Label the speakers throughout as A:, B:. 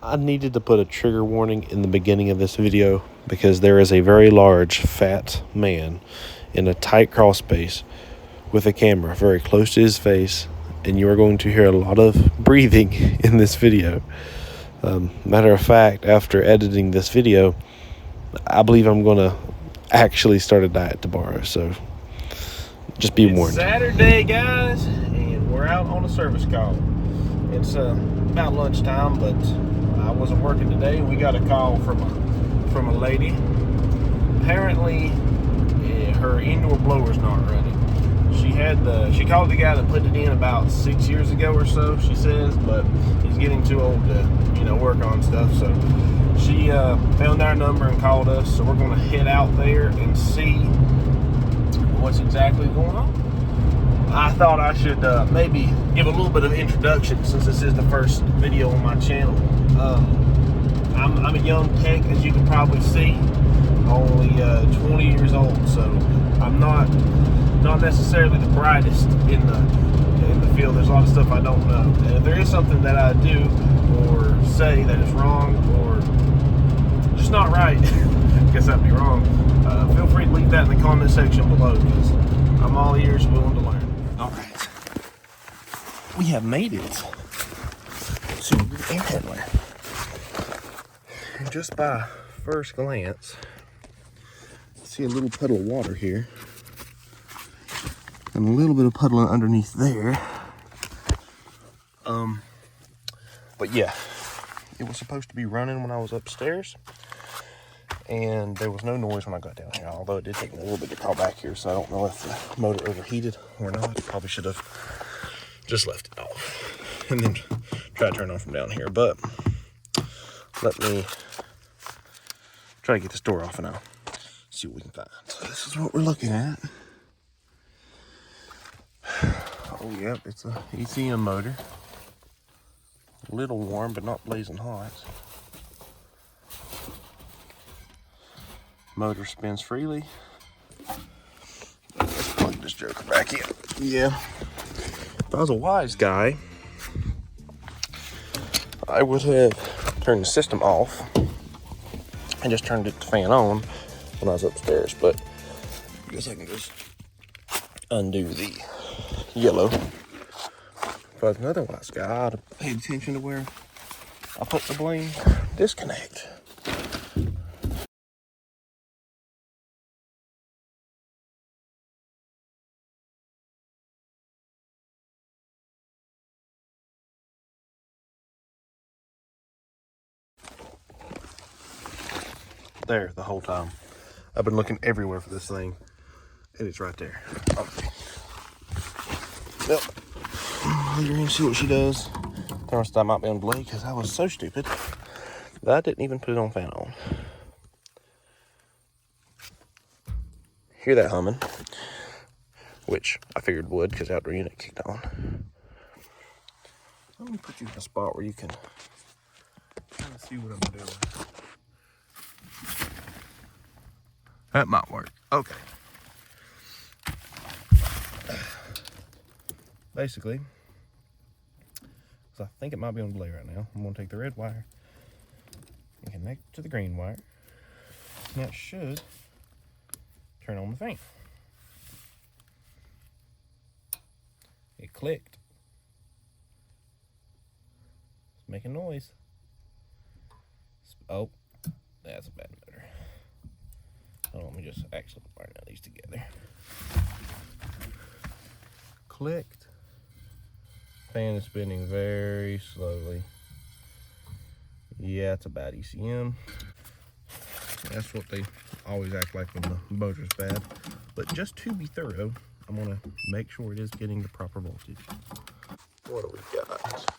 A: I needed to put a trigger warning in the beginning of this video because there is a very large, fat man in a tight crawl space with a camera very close to his face, and you are going to hear a lot of breathing in this video. Matter of fact, after editing this video, I believe I'm going to actually start a diet tomorrow, so just be warned. It's Saturday, guys, and we're out on a service call. It's about lunchtime, but I wasn't working today. We got a call from a lady. Apparently, her indoor blower's not running. She called the guy that put it in about 6 years ago or so, she says, but he's getting too old to, work on stuff. So she found our number and called us. So we're going to head out there and see what's exactly going on. I thought I should maybe give a little bit of introduction since this is the first video on my channel. I'm a young tech, as you can probably see, only 20 years old, so I'm not necessarily the brightest in the field. There's a lot of stuff I don't know, and if there is something that I do or say that is wrong or just not right, I guess that'd be wrong. Feel free to leave that in the comment section below, because I'm all ears, willing to learn. All right, we have made it to the air handler. And just by first glance, I see a little puddle of water here and a little bit of puddling underneath there. But yeah, it was supposed to be running when I was upstairs, and there was no noise when I got down here, although it did take me a little bit to crawl back here, so I don't know if the motor overheated or not. Probably should have just left it off and then try to turn it on from down here. But let me try to get this door off and I'll see what we can find. So this is what we're looking at. Oh, yep, it's a ECM motor. A little warm, but not blazing hot. Motor spins freely. Let's plug this joker back in. Yeah. If I was a wise guy, I would have turned the system off and just turned the fan on when I was upstairs. But I guess I can just undo the yellow. If I was another wise guy, I'd have paid attention to where I put the blame disconnect. There the whole time. I've been looking everywhere for this thing, and it's right there. Okay. Yep. You're gonna see what she does. Thermostat might be on delay because I was so stupid that I didn't even put it on fan on. Hear that humming, which I figured would because outdoor unit kicked on. Let me put you in a spot where you can kind of see what I'm doing. That might work. Okay. Basically, so I think it might be on delay right now. I'm going to take the red wire and connect it to the green wire. And that should turn on the fan. It clicked. It's making noise. Oh, that's a bad motor. Hold on, let me just actually wire these together. Clicked. Fan is spinning very slowly. Yeah, it's a bad ECM. That's what they always act like when the motor's bad. But just to be thorough, I'm gonna make sure it is getting the proper voltage. What do we got?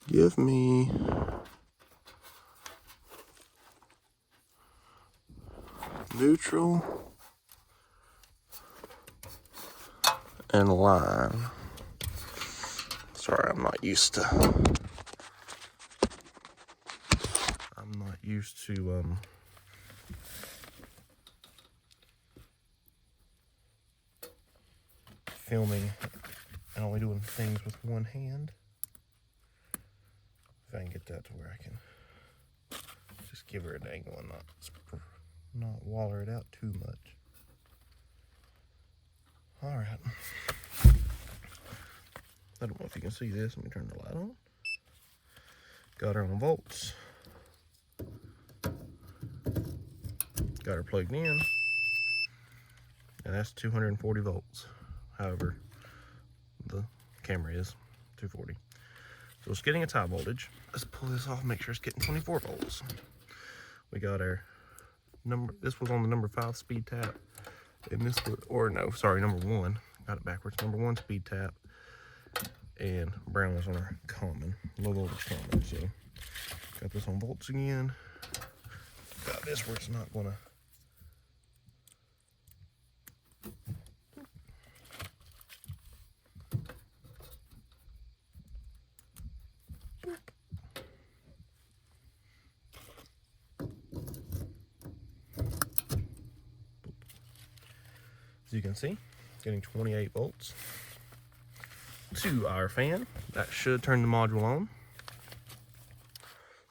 A: Give me neutral and line. Sorry, I'm not used to filming and only doing things with one hand. get that to where I can just give her an angle and not waller it out too much. All right. I don't know if you can see this. Let me turn the light on. Got her on volts. Got her plugged in. And that's 240 volts. However, the camera is 240. So it's getting its high voltage. Let's pull this off and make sure it's getting 24 volts. We got our this was on the number 5 speed tap. And this was, number 1. Got it backwards. Number 1 speed tap. And brown was on our common, low voltage common. So got this on volts again. Got this where it's not gonna. As you can see, getting 28 volts to our fan. That should turn the module on.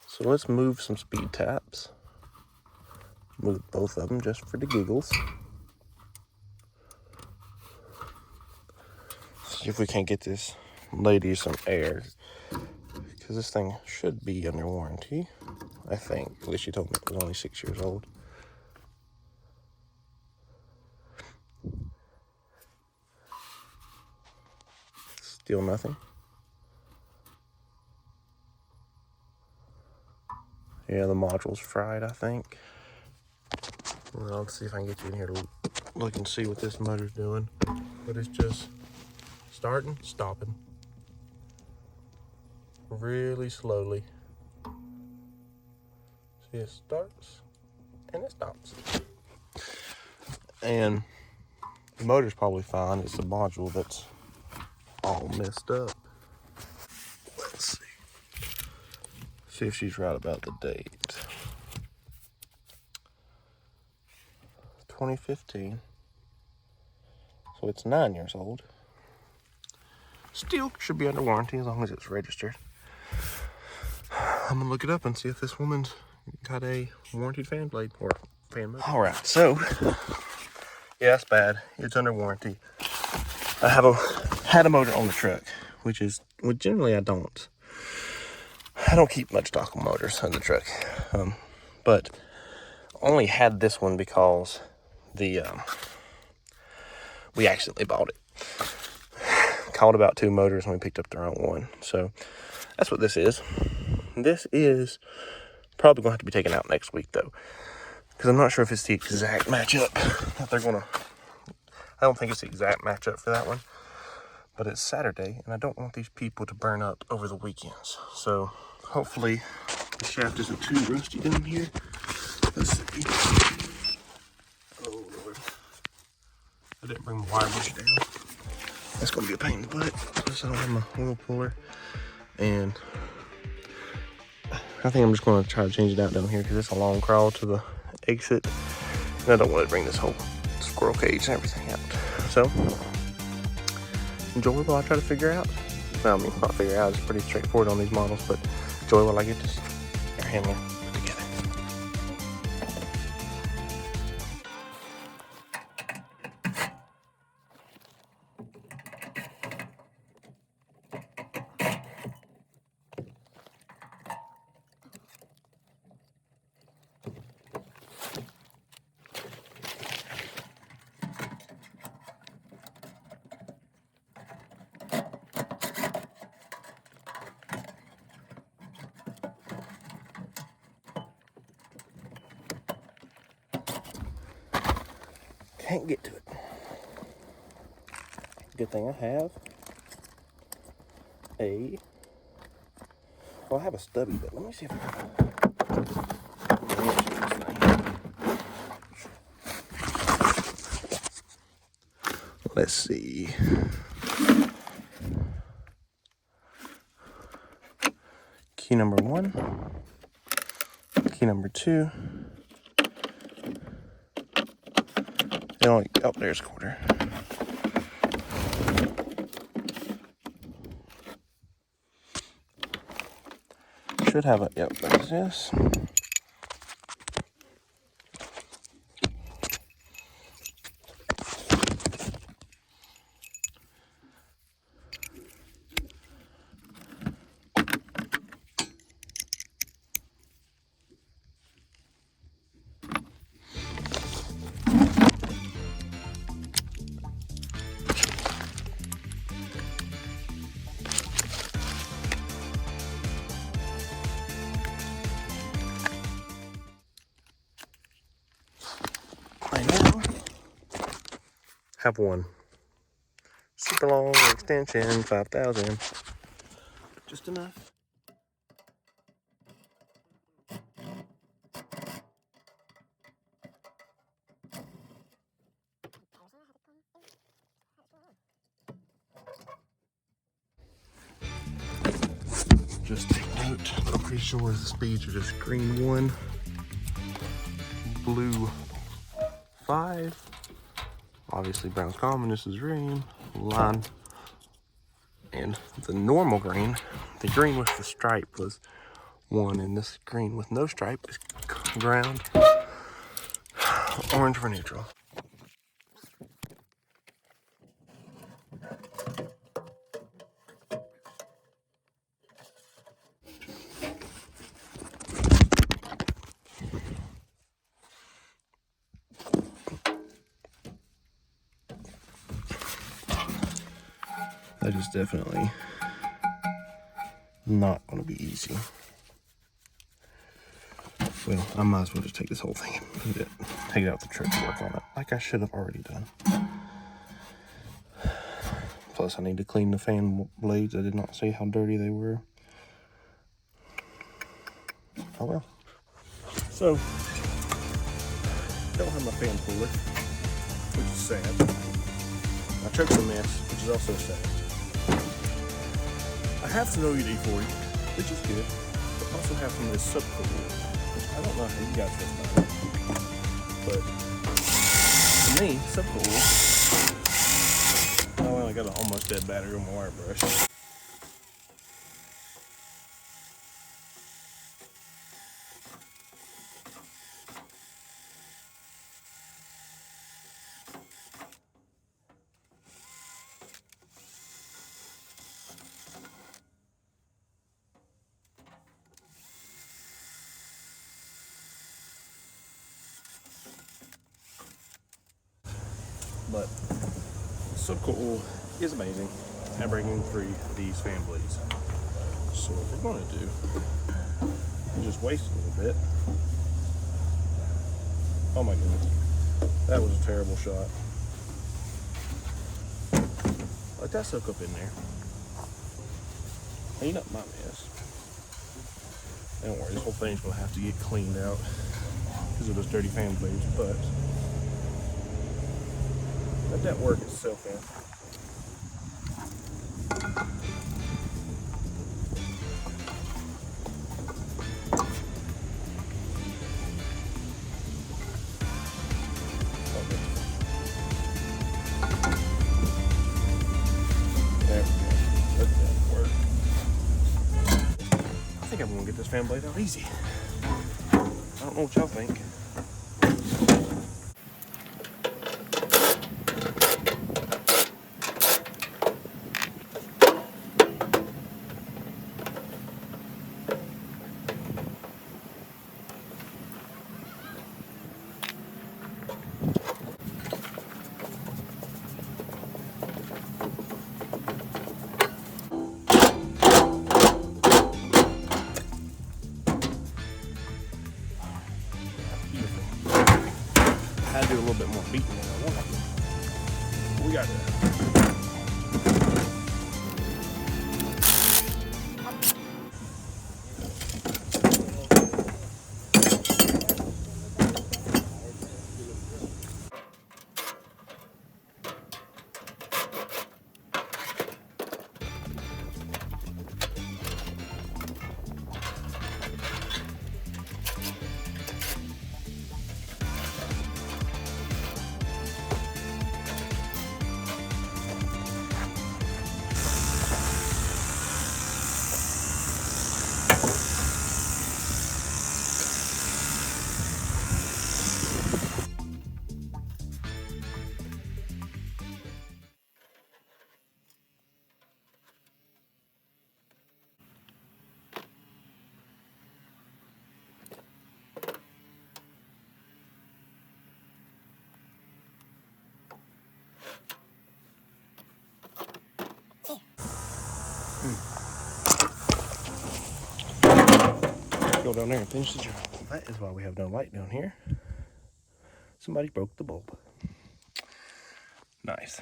A: So let's move some speed taps. Move both of them just for the giggles. See if we can't get this lady some air, because this thing should be under warranty, I think. At least she told me it was only 6 years old. Still nothing. Yeah, the module's fried, I think. Well, let's see if I can get you in here to look and see what this motor's doing. But it's just starting, stopping. Really slowly. See, it starts and it stops. And the motor's probably fine. It's the module that's all messed up. Let's see. See if she's right about the date. 2015. So it's 9 years old. Still should be under warranty as long as it's registered. I'm gonna look it up and see if this woman's got a warranted fan blade or fan motor. All right, so yeah, it's bad. It's under warranty. I had a motor on the truck, which generally I don't keep much stock on motors on the truck, but only had this one because we accidentally bought it. Called about 2 motors and we picked up the wrong one. So that's what this is. This is probably gonna have to be taken out next week though, because I'm not sure if it's the exact matchup that they're gonna. I don't think it's the exact matchup for that one, but it's Saturday and I don't want these people to burn up over the weekends. So hopefully the shaft isn't too rusty down here. Let's see. Oh Lord, I didn't bring my wire brush down. That's gonna be a pain in the butt. Plus I don't have my oil puller, and I think I'm just gonna try to change it out down here because it's a long crawl to the exit, and I don't want to bring this whole squirrel cage and everything out. So enjoy while I try to figure out. Well, I mean, not figure out. It's pretty straightforward on these models, but enjoy while I get this air handler put together. Can't get to it. Good thing I have I have a stubby, but let me see if I let's see. Key number 1, key number 2. Oh, there's a quarter. should have it. Yep, there's this. I now have one super long extension, 5,000. Just enough. Just take note, I'm pretty sure the speeds are just green 1, blue 5. Obviously brown's common, this is green, line. And the normal green, the green with the stripe was 1, and this green with no stripe is ground. Orange for neutral. That is definitely not going to be easy. Well, I might as well just take this whole thing and put it, take it out the truck to work on it, like I should have already done. Plus, I need to clean the fan blades. I did not see how dirty they were. Oh well. So, don't have my fan cooler, which is sad. My truck's a mess, which is also sad. I have some WD-40, which is good. I also have some of this subcool wool, which I don't know how you guys feel about it. But for me, subcool wool, oh, well, I got an almost dead battery on my wire brush. But subcool wool is amazing at breaking free these fan blades. So what we're going to do is just waste a little bit. Oh my goodness, that was a terrible shot. Let that soak up in there. Clean up my mess. Don't worry, this whole thing's going to have to get cleaned out because of those dirty fan blades, but let that work itself in. Okay. There we go. Let that work. I think I'm gonna get this fan blade out easy. I don't know what y'all think. I had to do a little bit more beating than I wanted to. We got that. go down there and finish the job. That is why we have no light down here. Somebody broke the bulb. Nice.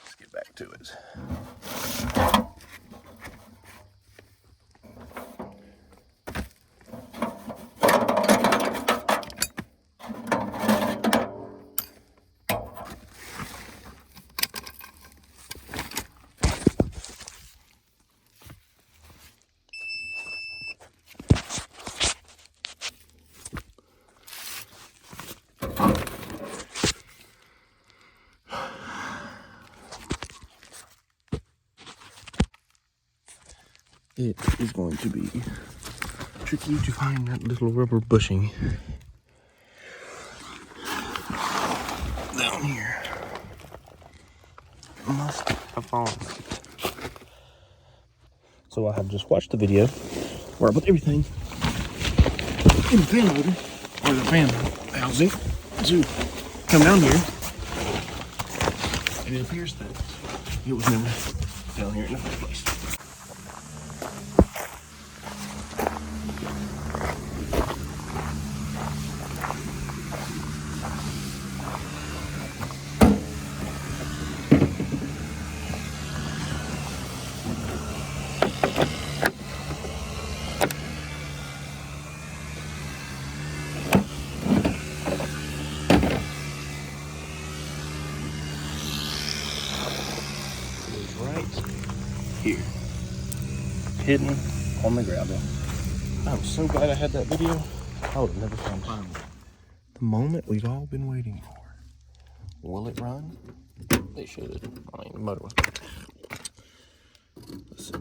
A: Let's get back to it. It is going to be tricky to find that little rubber bushing down here. Must have fallen. So I have just watched the video where I put everything in the fan loader or the fan housing to come down here, and it appears that it was never down here in the first place. Here, hidden on the gravel. I'm so glad I had that video. I would have never found it. The moment we've all been waiting for. Will it run? They should. I mean, the motor was. Let's see.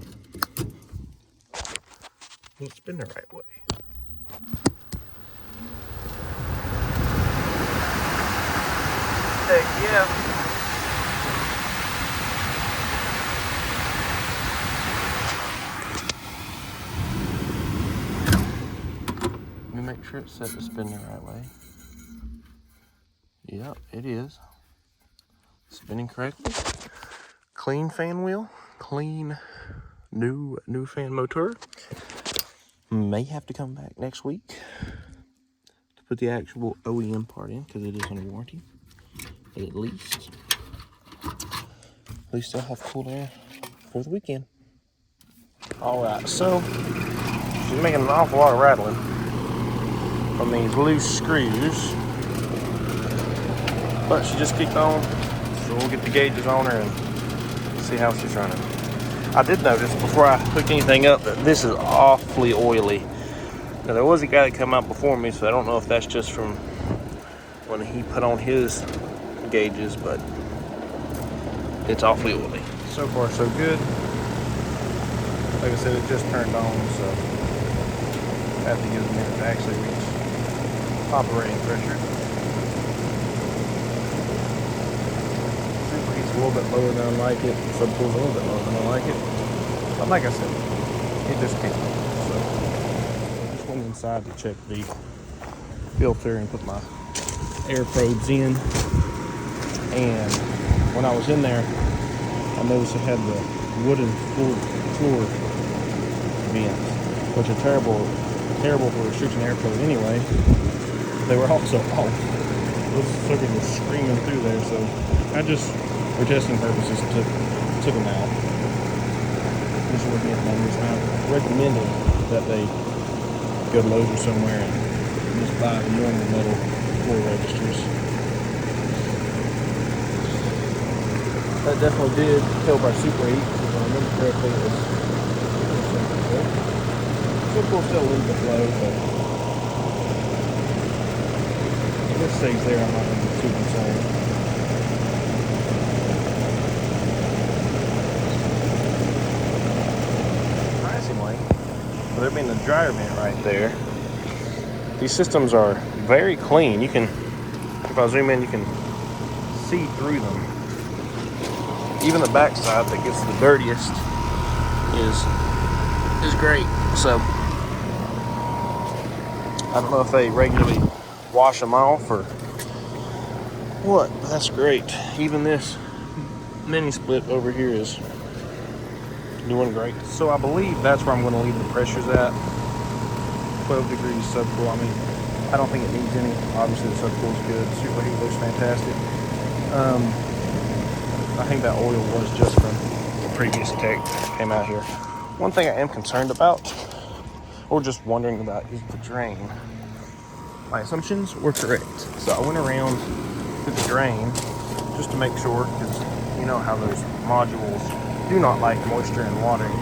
A: Will it spin the right way? Heck yeah. Make sure it's set to spin the right way. Yep, it is. Spinning correctly. Clean fan wheel. Clean new fan motor. May have to come back next week to put the actual OEM part in because it is under warranty. At least I'll have cool air for the weekend. Alright, so she's making an awful lot of rattling on these loose screws, but she just kicked on, so we'll get the gauges on her and see how she's running. I did notice before I hooked anything up that this is awfully oily. Now there was a guy that came out before me, so I don't know if that's just from when he put on his gauges, but it's awfully oily. So far so good. Like I said, it just turned on, so I have to give it a minute to actually reach operating pressure. Superheat's a little bit lower than I like it. Subcool's a little bit lower than I like it. But like I said, it just came on. So I just went inside to check the filter and put my air probes in. And when I was in there, I noticed it had the wooden floor vents, which are terrible for restriction air flow anyway. They were also off. This sucker was screaming through there, so I just, for testing purposes, took them out. These were getting numbers, and I recommended that they go to Lowe's or somewhere and just buy the normal metal floor registers. That definitely did help our superheat. If I remember correctly, it was still a little bit low, but if it stays there, I'm not going to be too concerned. Surprisingly, with there being a dryer vent right there, these systems are very clean. You can, if I zoom in, you can see through them. Even the backside that gets the dirtiest is great. So I don't know if they regularly wash them off or what, but that's great. Even this mini split over here is doing great. So I believe that's where I'm going to leave the pressures at. 12 degrees subcool. I mean, I don't think it needs any. Obviously, the subcool is good. Superheat looks fantastic. I think that oil was just from the previous tech that came out here. One thing I am concerned about, or just wondering about, is the drain. My assumptions were correct. So I went around to the drain just to make sure, because you know how those modules do not like moisture and watering,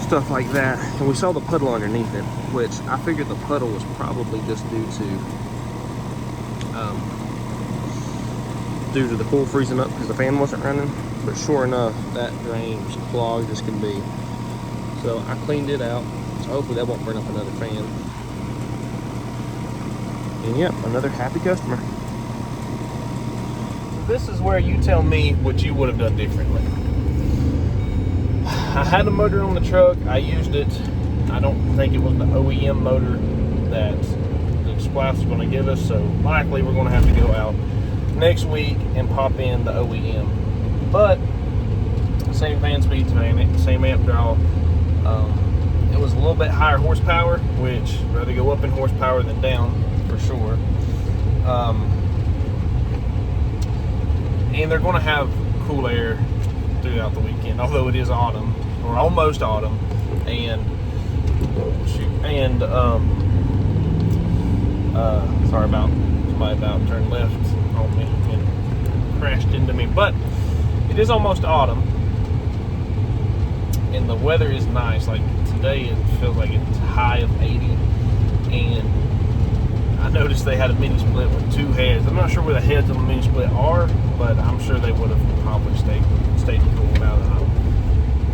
A: stuff like that. And we saw the puddle underneath it, which I figured the puddle was probably just due to the coil freezing up because the fan wasn't running. But sure enough, that drain was clogged as can be. So I cleaned it out. So hopefully that won't burn up another fan. And yep, another happy customer. This is where you tell me what you would have done differently. I had a motor on the truck. I used it. I don't think it was the OEM motor that the Hvac is going to give us. So likely we're going to have to go out next week and pop in the OEM. But same fan speed, same amp draw. It was a little bit higher horsepower, which I'd rather go up in horsepower than down for sure. And they're going to have cool air throughout the weekend, although it is autumn or almost autumn. And sorry about somebody about turned left on me and crashed into me, but it is almost autumn and the weather is nice. Like today it feels like it's high of 80, and I noticed they had a mini split with 2 heads. I'm not sure where the heads on the mini split are, but I'm sure they would have probably stayed cool about it.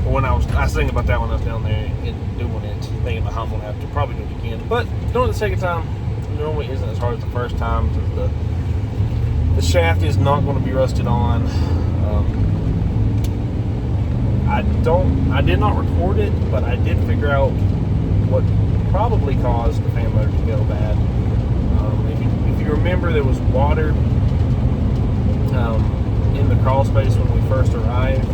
A: When I was thinking about that when I was down there and doing it, thinking about how I'm gonna have to probably do it again. But doing it the second time normally isn't as hard as the first time, because the shaft is not going to be rusted on. I did not record it, but I did figure out what probably caused the fan motor to go bad. If you remember, there was water in the crawl space when we first arrived.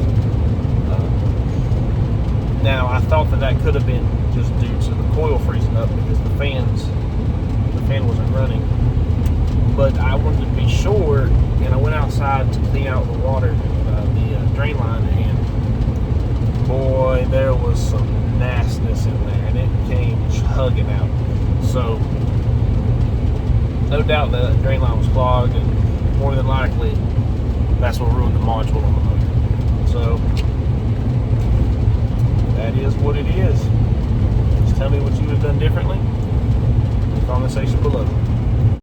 A: Now I thought that could have been just due to the coil freezing up because the fan wasn't running. But I wanted to be sure, and I went outside to clean out the water, the drain line, and boy, there was some nastiness in there, and it came hugging out. So no doubt that drain line was clogged, and more than likely that's what ruined the module on the